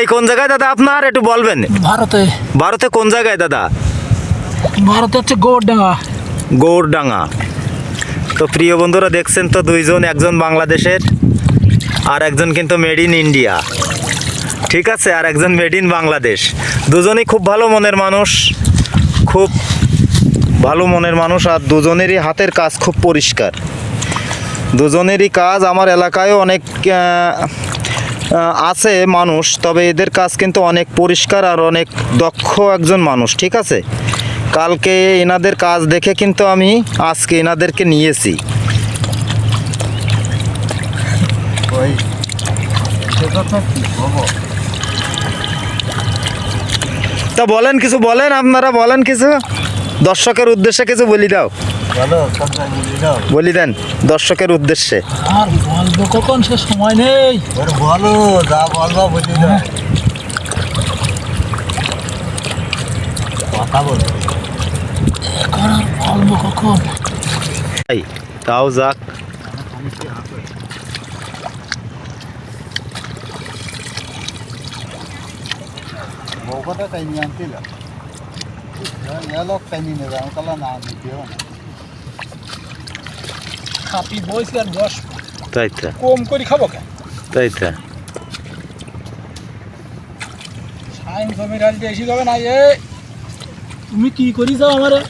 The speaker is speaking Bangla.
বাড়ি কোন জায়গায় দাদা আপনার একটু বলবেন? ভারতে। ভারতে কোন জায়গায় দাদা? ভারতে হচ্ছে গৌরডাঙ্গা। গৌরডাঙ্গা। তো প্রিয় বন্ধুরা দেখছেন তো দুইজন, একজন বাংলাদেশের আর একজন কিন্তু মেড ইন ইন্ডিয়া, ঠিক আছে, আর একজন মেড ইন বাংলাদেশ। দুজনেই খুব ভালো মনের মানুষ, খুব ভালো মনের মানুষ, আর দুজনেরই হাতের কাজ খুব পরিষ্কার। দুজনেরই কাজ আমার এলাকায়ও অনেক আছে মানুষ, তবে এদের কাজ কিন্তু অনেক পরিষ্কার আর অনেক দক্ষ একজন মানুষ, ঠিক আছে। কালকে এনাদের কাজ দেখে কিন্তু আমি আজকে এনাদেরকে নিয়েছি। তা বলেন কিছু, বলেন আপনারা, বলেন কিছু, দর্শকের উদ্দেশ্যে কিছু বলি দাও, বলি দেন দর্শকের উদ্দেশ্যে। আর বলবো কখন, সে সময় নেই। বলো যা বলবো বলি দাও, কথা বলো। এখন আর বলবো কখন। তাও যাক, বউটা তাই নিয়ে আনছিল, লোক তাই নিয়ে যাও, তাহলে না দিতেও না। খাপি বইছি আর বস তাই তো, কম করে খাবো কেন? তাই তো। সাইন জমি ডাল দিয়ে এসে যাবে না। তুমি কি করি যাও আমারে?